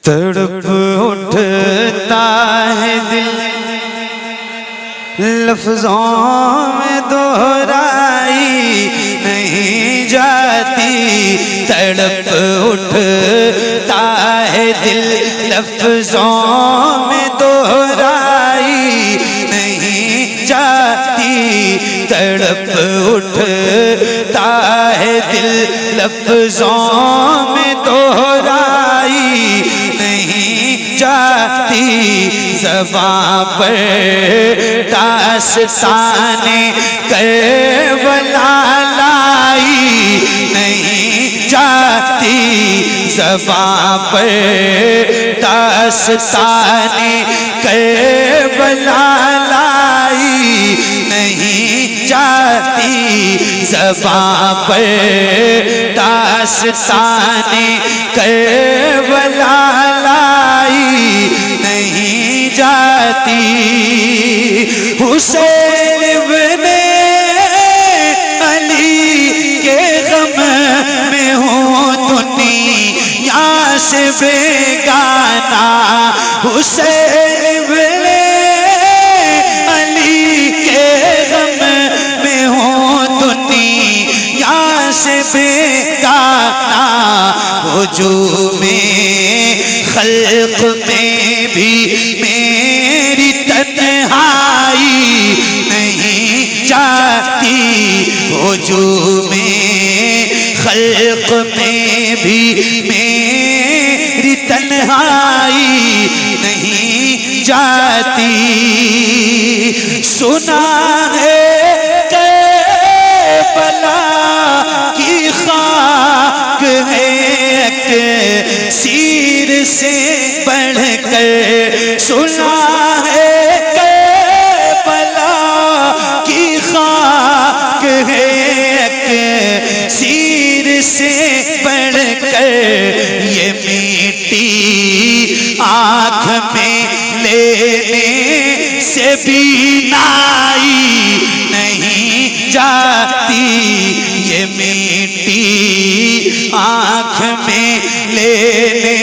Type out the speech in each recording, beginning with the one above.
तड़प उठता है दिल लफ्जों में दोहराई नहीं जाती। तड़प उठता है दिल लफ्जों में दोहराई नहीं जाती। तड़प उठता है दिल लफ्जों में दोहराई नहीं जाती। ज़बां पर दास्ताने करबला लाई नहीं जाती। ज़बां पर दास्ताने करबला लाई नहीं जाती। ज़बां पर दास्ताने करबला लाई नहीं जाती। हुसैन इब्ने अली के गम में हूँ दुनिया से बेगाना। हुसैन इब्ने अली के गम में हूँ दुनिया से बेगाना। हुजूमे खल्क़ में भी मेरी तन्हाई नहीं जाती। हुजूमे खल्क़ में भी मेरी तन्हाई नहीं जाती। सुना है करबला की खाक है सीर से बढ़कर। सुना है करबला की खाक है सीर से बढ़कर। ये मीठी आँख में लेने से भी नाई नहीं जाती। ये मीठी आँख में लेने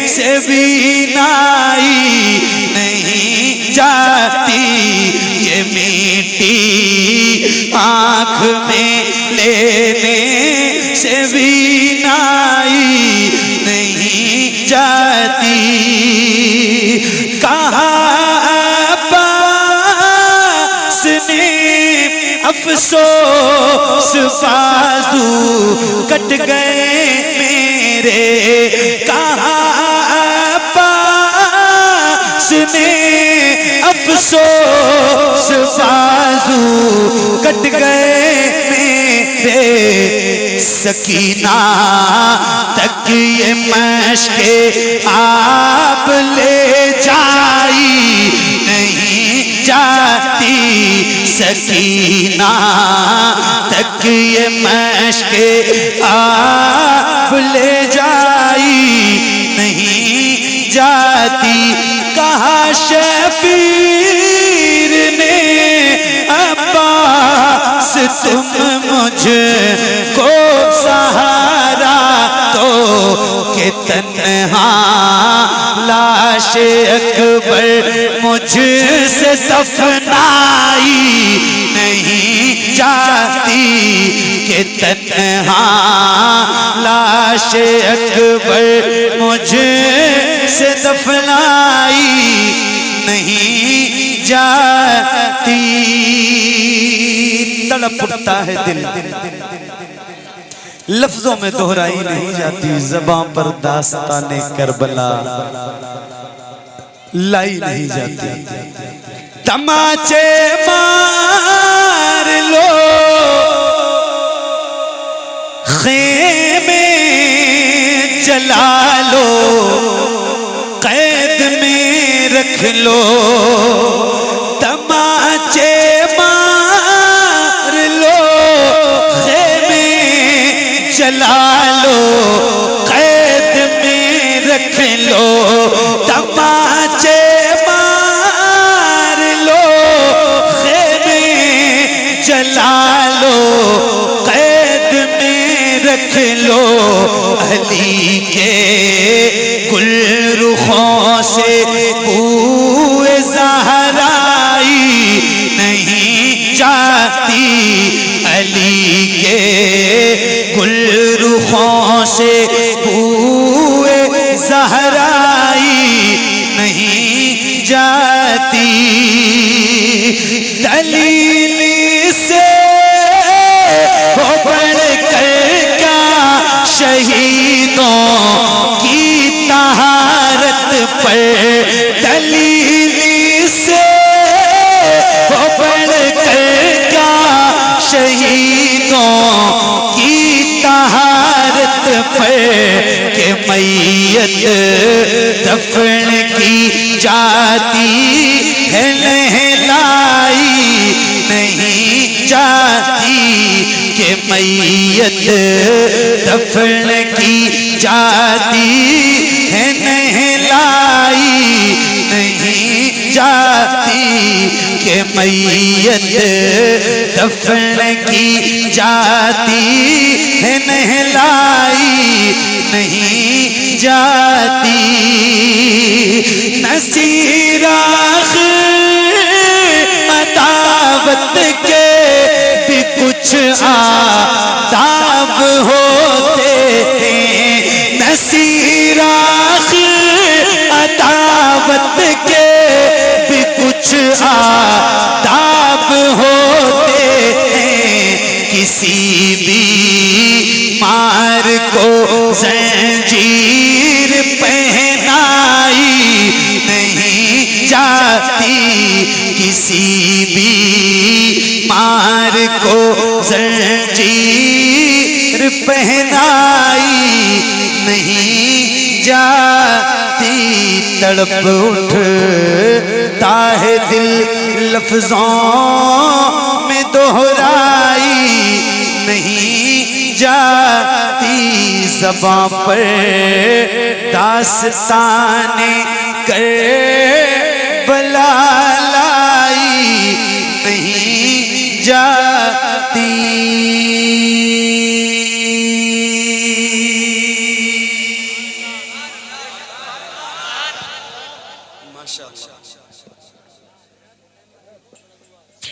से भी नाई नहीं जाती। ये मीठी आँख में लेने से भी नाई नहीं जाती। कहाँ अब्बास ने अफसोस बाजू कट गए मेरे। कहाँ अब्बास ने अफसोस बाजू कट गए मेरे। सकीना तक ये मशके आप ले जाई नहीं जाती। सकीना तक ये मशके आप ले जाई नहीं जाती। कहा शबीर ने अब्बास तुम मुझको सहारा तो कि तन्हा लाश अकबर मुझसे दफनाई नहीं जाती। कि तन्हा लाश अकबर मुझसे दफनाई नहीं जाती। तड़प उठता है दिल लफ्जों में दोहराई नहीं जाती। ज़बां पर दास्ताने करबला लाई नहीं जाती। तमाचे मार लो खेमे जला लो कैद में रख लो। तमाचे मार लो खेमे जला लो कैद में रख लो। तमाचे मार लो खेमे जला लो कैद में रख लो। अली के गुल रुखों से बूए ज़हराई नहीं जाती, अली के गुल रुखों से बूए ज़हराई नहीं जाती। दलील से हो बढ़कर क्या शहीदों की तहारत पर, दलील से हो बढ़कर क्या शहीदों की तहारत पर, के मैयत दफन की जाती है नहलाई नहीं जाती, के मैयत दफन की जाती है नहलाई नहीं जाती, के मैयत दफन की जाती है नहलाई नहीं जाती। नसीराख मदावत के भी कुछ आदाब होते हैं, नसीराख अदावत के भी कुछ आदाब होते हैं। किसी भी मार को जंजीर पहनाई नहीं जाती, किसी भी मार को जंजीर पहनाई नहीं जाती। तड़प उठता है दिल लफ्जों में दोहराई नहीं जाती, ज़बां पर दास्ताने करबला लाई नहीं जाती।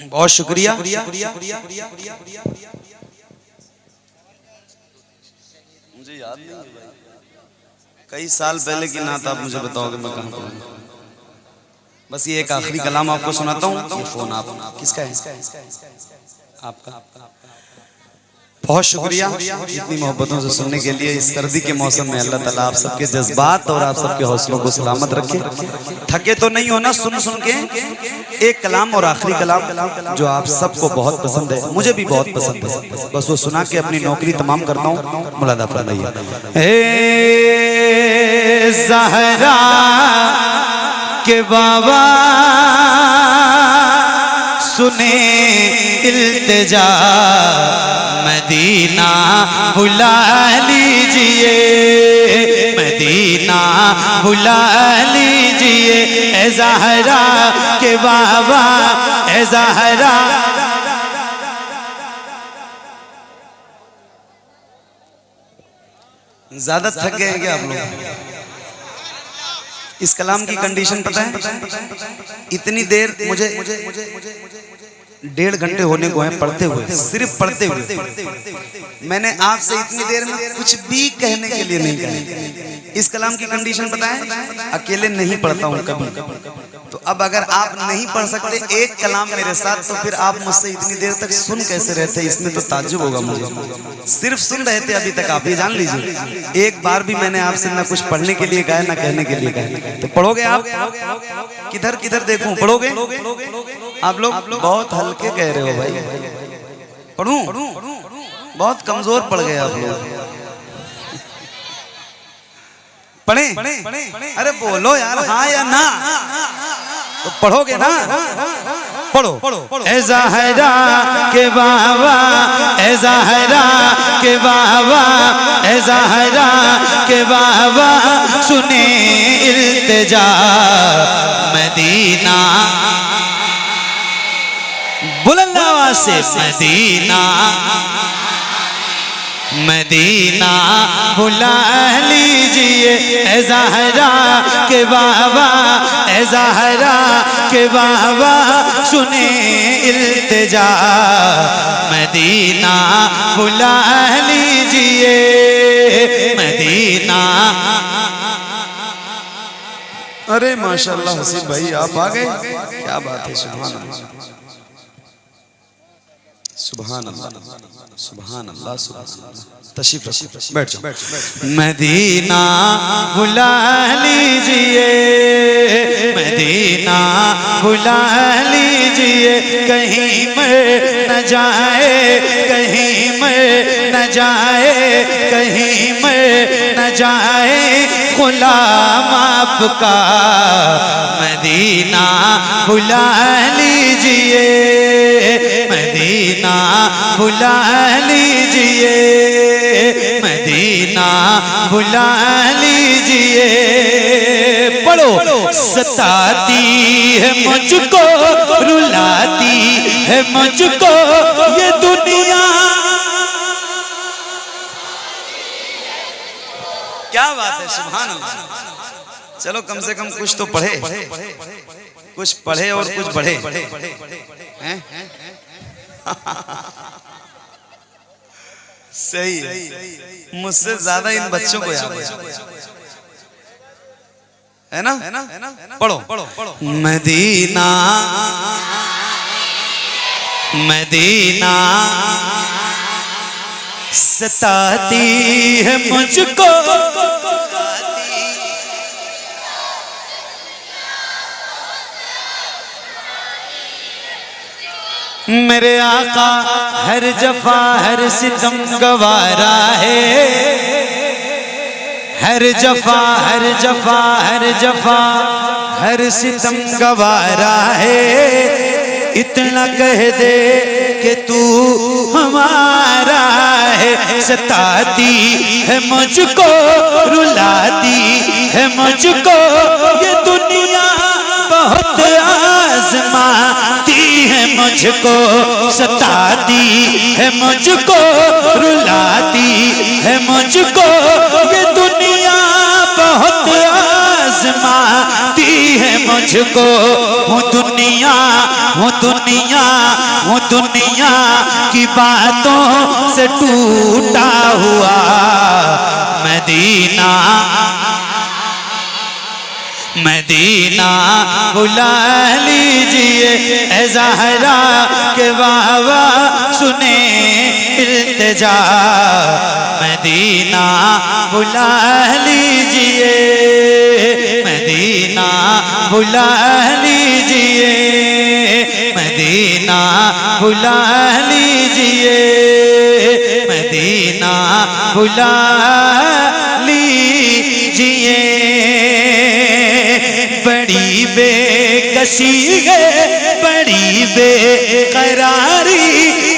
बहुत शुक्रिया। मुझे याद नहीं, कई साल पहले की नात आप मुझे बताओगे मैं कहाँ पर। बस ये एक आखिरी कलाम आपको सुनाता हूँ। ये फोन आप किसका है? आपका। बहुत शुक्रिया इतनी मोहब्बतों से सुनने के लिए। इस सर्दी के मौसम में अल्लाह ताला आप सबके जज्बात और आप सबके हौसलों को सलामत रखे। थके तो नहीं होना सुन सुन के। एक कलाम और आखिरी कलाम जो आप सबको बहुत पसंद है, मुझे भी बहुत पसंद है, बस वो सुना के अपनी नौकरी तमाम करता हूँ। मुलादा फरमाइए। ए ज़हरा के बाबा सुने इल्तिजा, मदीना बुला लीजिए, मदीना बुला लीजिए। ए ज़हरा के बाबा, ए ज़हरा। ज्यादा थक गए हैं क्या आप लोग? इस कलाम की कंडीशन पता है? इतनी देर मुझे 1.5 घंटे होने को है पढ़ते हुए, सिर्फ पढ़ते हुए। मैंने आपसे इतनी देर में कुछ भी कहने के लिए नहीं कहा। इस कलाम की कंडीशन पता है? अकेले नहीं पढ़ता हूँ कभी। तो अब अगर आप नहीं पढ़ सकते एक कलाम मेरे साथ, तो फिर आप मुझसे इतनी देर तक सुन कैसे रहते? इसमें तो ताज्जुब होगा मुझे। सिर्फ सुन रहे थे अभी तक आप, ये जान लीजिए। एक बार भी मैंने आपसे ना कुछ पढ़ने के लिए कहा ना कहने के लिए कहा। तो पढ़ोगे आप? किधर किधर देखूं? पढ़ोगे आप लोग? बहुत हल्के कह रहे हो भाई। पढ़ूं? बहुत कमजोर पड़ गए आप लोग। पढ़े? अरे बोलो यार, हाँ या ना? तो पढ़ोगे ना? पढ़ो। ए ज़हरा के बाबा, ए ज़हरा के बाबा, ए ज़हरा के बाबा सुने इल्तिजा, मदीना बुलंद आवाज़ से मदीना मदीना बुला लीजिए ए ज़हरा के बाबा, ए ज़हरा के बाबा सुने इल्तिजा। मदीना बुला लीजिए मदीना। अरे माशाल्लाह हसीब भाई आप आ गए, क्या बात है। सुभान अल्लाह सुभान अल्लाह सुभान अल्लाह सुभान अल्लाह। तशरीफ रखो, बैठ जाओ। मदीना बुला लीजिए मदीना बुला लीजिए, कहीं मर न जाए कहीं मर न जाए कहीं मर न जाए गुलाम आपका। मदीना बुला लीजिए मदीना बुला लीजिए मदीना बुला लीजिए। पढ़ो। सताती है मुझको रुलाती है मुझको ये दुनिया। क्या बात है, सुभान अल्लाह। चलो कम से कम कुछ तो पढ़े, कुछ पढ़े और कुछ बढ़े हैं? सही है, मुझसे ज्यादा इन बच्चों को याद है ना? पढ़ो। मदीना मदीना सताती है मुझको मेरे आका हर जफा हर सितम गवारा है। हर जफा हर जफा हर जफा हर सितम गवारा है। इतना कह दे कि तू हमारा है। सताती है मुझको रुलाती है मुझको ये दुनिया, बहुत आज़माती है मुझको। सताती है मुझको रुलाती है मुझको ये दुनिया, बहुत आज़माती है मुझको। हूँ दुनिया हूँ दुनिया हूँ दुनिया की बातों से टूटा हुआ। मदीना मदीना बुला लीजिए ए ज़हरा के बाबा सुने इल्तिजा। मदीना बुला लीजिए मदीना बुला लीजिए मदीना बुला लीजिए मदीना बुला लीजिए। बड़ी बेकसी है बड़ी बेकरारी,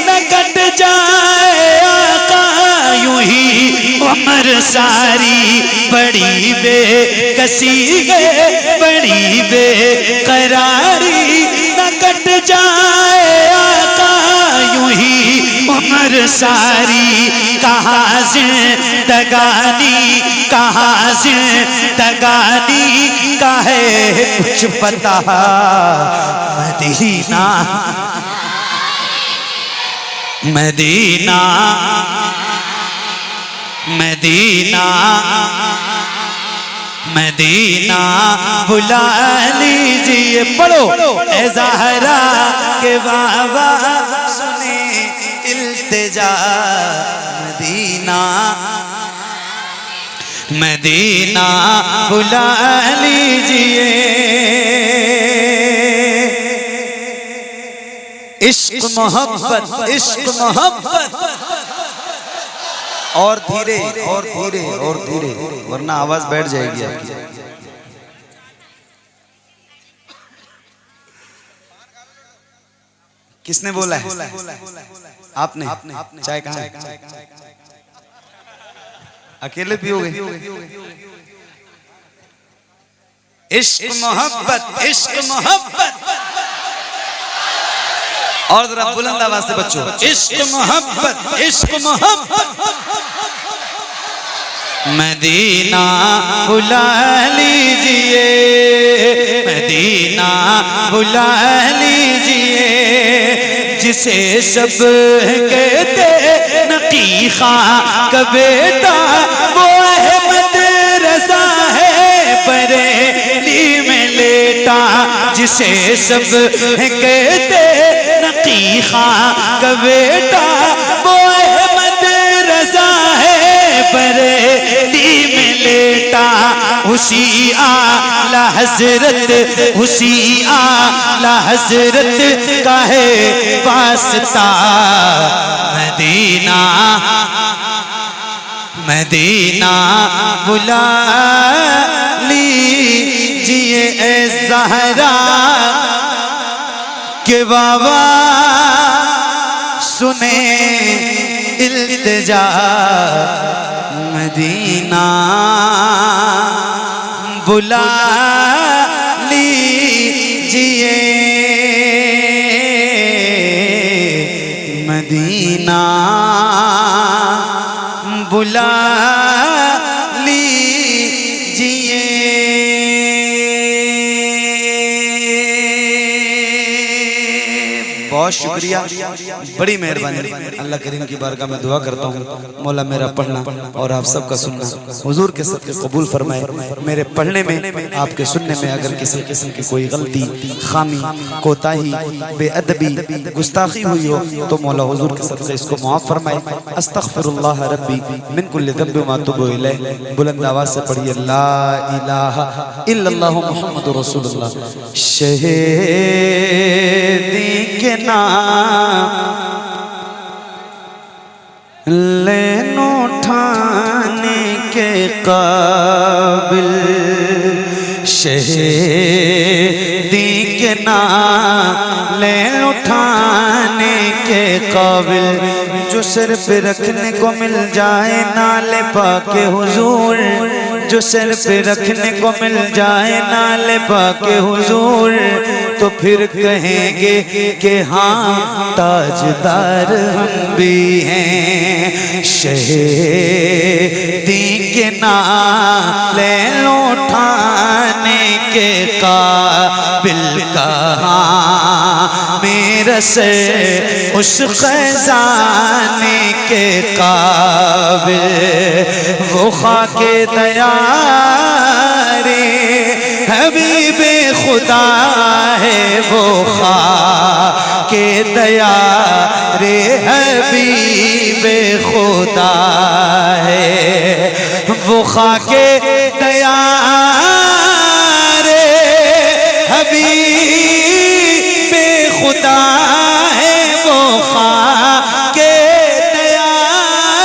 न कट जाए आका यूं ही उम्र सारी। बड़ी बेकसी है बड़ी बेकरारी, न कट जाए आका यूं ही उम्र सारी। कहाँ जिंदगानी कहाँ जिंदगानी का है कुछ पता। मदीना मदीना मदीना मदीना बुला लीजिए। पढ़ो। ए ज़हरा के बाबा सुने इल्तिजा। मदीना मदीना बुला लीजिए। इश्क मोहब्बत इश्क मोहब्बत। और धीरे और धीरे और धीरे, वरना आवाज बैठ जाएगी आपकी। किसने बोला है? आपने? चाय कहाँ है? अकेले पियोगे? इश्क मोहब्बत इश्क मोहब्बत। और जरा बुलंद आवाज से बच्चों, इश्क मोहब्बत इश्क मोहब्बत। मदीना बुला लीजिए, मदीना बुला लीजिए, जिसे सब कहते नकी खां का बेटा वो अहमद रज़ा है बरेली में लेटा। जिसे सब कहते नकी खां का बेटा वो अहमद रज़ा है बरेली में लेटा। उसी आला हजरत, उसी आला हजरत का है वास्ता। मदीना मदीना बुला लीजिए ए ज़हरा के बाबा सुने इल्तिजा। मदीना बुला लीजिए, मदीना बुला लीजिए। बहुत शुक्रिया, बड़ी मेहरबानी। अल्लाह करीम की बारगाह में दुआ करता हूँ मौला मेरा पढ़ना और आप सबका सुनना हुजूर के सदक़े कबूल फरमाए। मेरे पढ़ने में, आपके सुनने में अगर किसी किस्म की कोई गलती, खामी, कोताही, बेअदबी, गुस्ताखी हुई हो तो मौला हुजूर के सदक़े इसको माफ़ फरमाए। अस्तग़फिरुल्लाह रब्बी मिन कुल्लि ज़ंबि व अतूबु इलैह। बुलंद आवाज़ से पढ़िए ला इलाहा इल्लल्लाहु मुहम्मदुर रसूलुल्लाह। शहीदी के लेन उठाने के काबिल, शहीदी के लेन उठाने के काबिल, जो सिर पे रखने को मिल जाए नाले पाके हुजूर, जो सिर पे रखने को मिल जाए नाले पाके हुजूर, तो फिर कहेंगे कि हाँ ताजदार हम भी हैं। शहीदी के नाले उठाने के काबिल कहाँ मेरा से उस खजाने के काबिल, वो खाके दयारे हबीबे खुदा है, वो खाके दया रे हबीबे खुदा है, वो खाके दया रे हबीबे खुदा है, वो खाके दया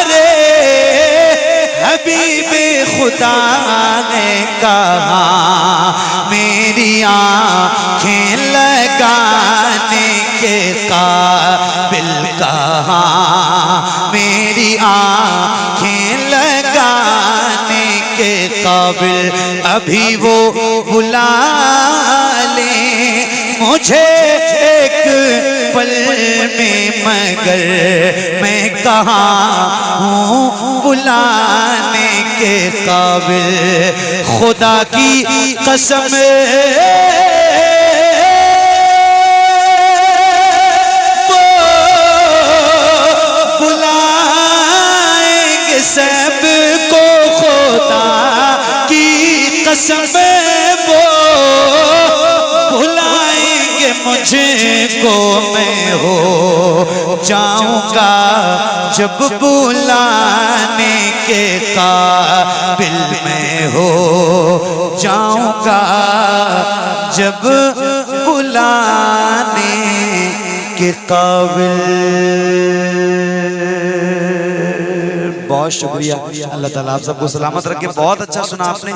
रे हबीबे खुदा ने कहा मेरी आँखें लगाने के काबिल कहाँ, मेरी आँखें लगाने के काबिल, अभी वो बुला ले मुझे एक पल में, मगर मैं कहाँ हूँ बुलाने के काबिल। खुदा की कसम बुलाएंगे सबको, खुदा की कसम वो बुलाएंगे मुझको, मैं हो जाऊंगा जब बुलाने के काबिल, मैं हो जाऊंगा जब बुलाने के काबिल। बहुत शुक्रिया, अल्लाह ताला आप सबको सलामत रखे। बहुत अच्छा सुना आपने,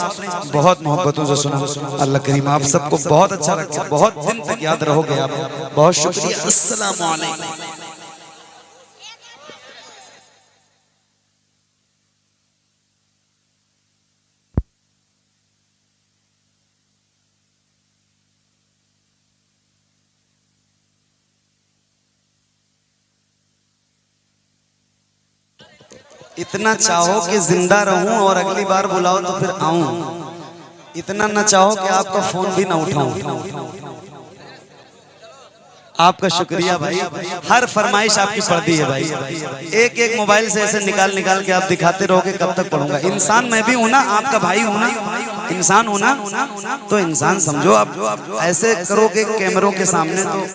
बहुत मोहब्बतों से सुना। अल्लाह करीम आप सबको बहुत अच्छा रखे, बहुत दिन तक याद रहोगे आप। बहुत शुक्रिया। अस्सलाम वालेकुम। इतना चाहो कि जिंदा रहूं और अगली बार बुलाओ तो फिर आऊं, इतना न चाहो कि आपका फोन भी ना उठाऊं। आपका शुक्रिया भाई, हर फरमाइश आपकी पढ़ दी है भाई। एक एक मोबाइल से ऐसे निकाल निकाल के आप दिखाते रहोगे, कब तक पढ़ूंगा। इंसान मैं भी हूं ना, आपका भाई हूं ना, इंसान हूं ना, तो इंसान समझो। आप ऐसे करोगे कैमरों के सामने तो